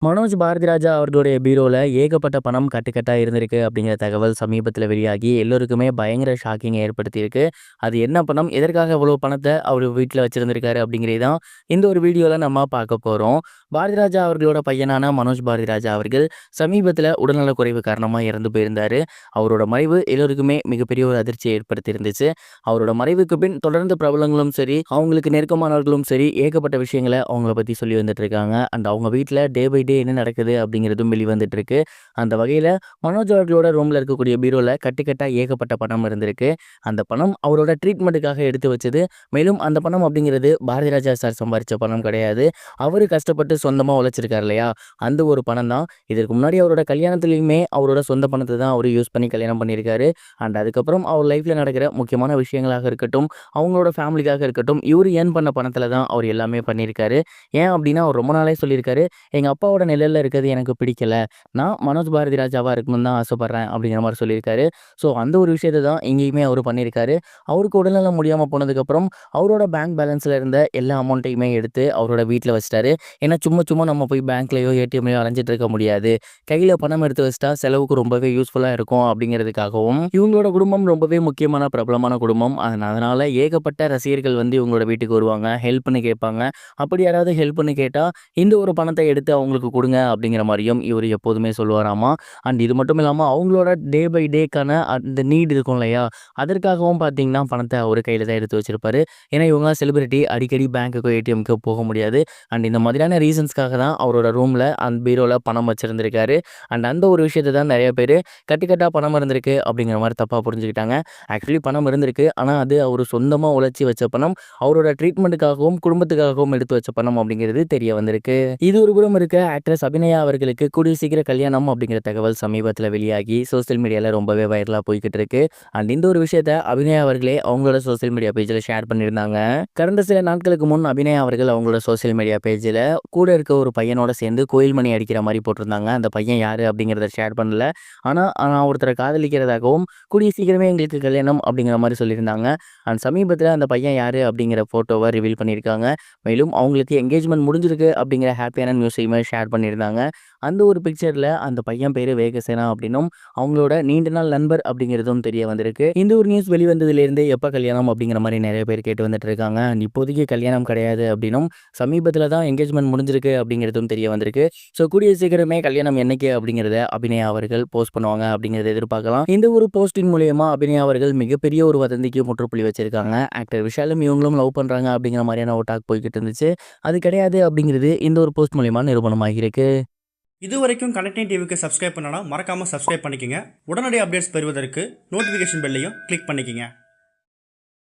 மனோஜ் பாரதிராஜா அவர்களுடைய பீரோல ஏகப்பட்ட பணம் கட்டுக்கட்டா இருந்திருக்கு அப்படிங்கிற தகவல் சமீபத்தில வெளியாகி எல்லோருக்குமே பயங்கர ஷாக்கிங்க ஏற்படுத்தியிருக்கு. அது என்ன பணம்? எதற்காக இவ்வளோ பணத்த அவரு வீட்ல வச்சிருந்திருக்காரு அப்படிங்கிறத தான் இந்த ஒரு வீடியோல நம்ம பார்க்க போறோம். பாரதிராஜா அவர்களோட பையனான மனோஜ் பாரதிராஜா அவர்கள் சமீபத்தில உடல்நலக் குறைவு காரணமா இறந்து போயிருந்தாரு. அவரோட மறைவு எல்லோருக்குமே மிகப்பெரிய ஒரு அதிர்ச்சிய ஏற்படுத்தியிருந்துச்சு. அவரோட மறைவுக்கு பின் தொடர்ந்து பிரபலங்களும் சரி, அவங்களுக்கு நெருக்கமானவர்களும் சரி, ஏகப்பட்ட விஷயங்கள அவங்கள பத்தி சொல்லி வந்துட்டு இருக்காங்க. அண்ட் அவங்க வீட்ல டே பை டே என்ன நடக்குது அப்படிங்கிறதும் வெளிவந்துட்டு இருக்கு. அந்த வகையில மனோஜ் அவர்களோட ரூம்ல இருக்கக்கூடிய பீரோல கட்டுக்கட்டா ஏகப்பட்ட பணம் இருந்திருக்கு. அந்த பணம் அவரோட ட்ரீட்மெண்ட்டுக்காக எடுத்து வச்சது. மேலும் அந்த பணம் அப்படிங்கிறது பாரதிராஜா சார் சம்பாரிச்ச பணம் கிடையாது. அவரு கஷ்டப்பட்டு சொந்தமா உழைச்சிருக்காரு இல்லையா? அந்த ஒரு பணம் தான். இதற்கு முன்னாடி அவரோட கல்யாணத்திலயுமே அவரோட சொந்த பணத்த தான் அவரு யூஸ் பண்ணி கல்யாணம் பண்ணியிருக்காரு. அண்ட் அதுக்கப்புறம் அவர் லைஃப்ல நடக்கிற முக்கியமான விஷயங்களாக இருக்கட்டும், அவங்களோட ஃபேமிலிக்காக இருக்கட்டும், இவரு ஏர்ன் பண்ண பணத்துல தான் அவர் எல்லாமே பண்ணியிருக்காரு. ஏன் அப்படின்னா, அவர் ரொம்ப நாளே சொல்லியிருக்காரு, "எங்க அப்பாவோட நிழல்ல இருக்கிறது எனக்கு பிடிக்கல. நான் மனோஜ் பாரதி ராஜாவா இருக்கணும்னு தான் ஆசைப்படுறேன்." அப்படிங்கிற மாரி சொல்லியிருக்காரு. ஸோ அந்த ஒரு விஷயத்த தான் இங்கேயுமே அவரு பண்ணியிருக்காரு. அவருக்கு உடல்நலம் முடியாம போனதுக்கப்புறம், அவரோட பேங்க் பேலன்ஸ்ல இருந்த எல்லா அமௌண்ட்டையுமே எடுத்து அவரோட வீட்ல வச்சுட்டாரு. ஏன்னா சும்மா சும்மா நம்ம போய் பேங்க்லயோ, ஏடிஎம்லயோ அலைஞ்சிட்டு இருக்க முடியாது. கையில பணம் எடுத்து வச்சுட்டா செலவுக்கு ரொம்பவே யூஸ்ஃபுல்லா இருக்கும் அப்படிங்கிறதுக்காகவும், இவங்களோட குடும்பம் ரொம்பவே முக்கியமான பிரபலமான குடும்பம். அதனால ஏகப்பட்ட ரசிகர்கள் வந்து இவங்களோட வீட்டுக்கு வருவாங்க. ஹெல்ப்ன்னு கேட்பாங்க. அப்படி யாராவது ஹெல்ப்ன்னு கேட்டா, இந்த ஒரு பணத்த எடுத்து அவங்களுக்கு குடுங்க அப்படிங்கிற மாரியும் இவரு எப்போதுமே சொல்லுவாராமா. அண்ட் இது மட்டும் இல்லாம அவங்களோட டே பை டேக்கான அந்த நீட் இருக்கும் இல்லையா? அதற்காகவும் பார்த்தீங்கன்னா, பணத்த அவரு கையில தான் எடுத்து வச்சிருப்பாரு. ஏன்னா இவங்கலாம் செலிபிரிட்டி அடிக்கடி பேங்க்குக்கோ, ஏடிஎம்க்கோ போக முடியாது. அண்ட் இந்த மாதிரியான ரீசன்ஸ்க்காக தான் அவரோட ரூம்ல அந்த பீரோல பணம் வச்சிருந்திருக்காரு. அண்ட் அந்த ஒரு விஷயத்த தான் நெறைய பேரு கட்டுக்கட்டா பணம் இருந்திருக்கு அப்படிங்கிற மாரி தப்பா புரிஞ்சுக்கிட்டாங்க. ஆக்சுவலி பணம் இருந்திருக்கு. ஆனா அது அவரு சொந்தமா உழைச்சு வச்ச பணம். அவரோட ட்ரீட்மெண்ட்டுக்காகவும், குடும்பத்துக்காகவும் எடுத்து வச்ச பணம் அப்படிங்கிறது தெரிய வந்திருக்கு. இது ஒரு புறம் இருக்க, ஆக்ட்ரஸ் அபிநயா அவர்களுக்கு கூடிய சீக்கிரம் கல்யாணம் அப்படிங்கிற தகவல் சமீபத்தில வெளியாகி சோசியல் மீடியால ரொம்பவே வைரலா போய்க்கிட்டு இருக்கு. அண்ட் இந்த ஒரு விஷயத்த அபிநயா அவர்களே அவங்களோட சோசியல் மீடியா பேஜ்ல ஷேர் பண்ணியிருந்தாங்க. கடந்த சில நாட்களுக்கு முன் அபிநயா அவர்கள் அவங்களோட சோசியல் மீடியா பேஜ்ல கூட இருக்க ஒரு பையனோட சேர்ந்து கோயில் மணி அடிக்கிற மாரி போட்டிருந்தாங்க. அந்த பையன் யாரு அப்படிங்கிறத ஷேர் பண்ணல. ஆனா நான் ஒருத்தர காதலிக்கிறதாகவும், கூடிய சீக்கிரமே எங்களுக்கு கல்யாணம் அப்படிங்கிற மாரி சொல்லியிருந்தாங்க. அண்ட் சமீபத்தில அந்த பையன் யாரு அப்படிங்கிற ஃபோட்டோவ ரிவீல் பண்ணியிருக்காங்க. மேலும் அவங்களுக்கு என்கேஜ்மெண்ட் முடிஞ்சிருக்கு அப்படிங்கிற ஹேப்பியான நியூஸையுமே ஷேர் பண்ணியிருந்தாங்க. அந்த ஒரு பிக்சர்ல அந்த பையன் பேரு வேகசேனா அப்படின்னும், அவங்களோட நீண்ட நாள் நண்பர் அப்படிங்கிறதும் தெரிய வந்திருக்கு. இந்த ஒரு நியூஸ் வெளிவந்ததிலிருந்து எப்ப கல்யாணம் அப்படிங்கிற மாரி நெறைய பேர் கேட்டு வந்துட்டு இருக்காங்க. அண்ட் இப்போதைக்கு கல்யாணம் கிடையாது அப்படின்னும், சமீபத்தில தான் என்கேஜ்மெண்ட் முடிஞ்சிருக்கு அப்படிங்கிறதும் தெரிய வந்திருக்கு. ஸோ கூடிய சீக்கிரமே கல்யாணம் என்னைக்கு அப்படிங்கிறத அபிநயா அவர்கள் போஸ்ட் பண்ணுவாங்க அப்படிங்கிறத எதிர்பார்க்கலாம். இந்த ஒரு போஸ்டின் மூலியமா அபிநயா அவர்கள் மிகப்பெரிய ஒரு வதந்திக்கு முற்றுப்புள்ளி வச்சிருக்காங்க. ஆக்டர் விஷாலும் இவங்களும் லவ் பண்றாங்க அப்படிங்கிற மாதிரியான ஒரு டாக் போய்க்கிட்டு இருந்துச்சு. அது கிடையாது அப்படிங்கிறது இந்த ஒரு போஸ்ட் மூலியமா நிரூபணமாகியிருக்கு. இதுவரைக்கும் கனெக்டிங் டிவிக்கு சப்ஸ்கிரைப் பண்ணனா மறக்காமல் சப்ஸ்கிரைப் பண்ணிக்கங்க. உடனடி அப்டேட்ஸ் பெறுவதற்கு நோட்டிஃபிகேஷன் பெல்லையும் கிளிக் பண்ணிக்கங்க.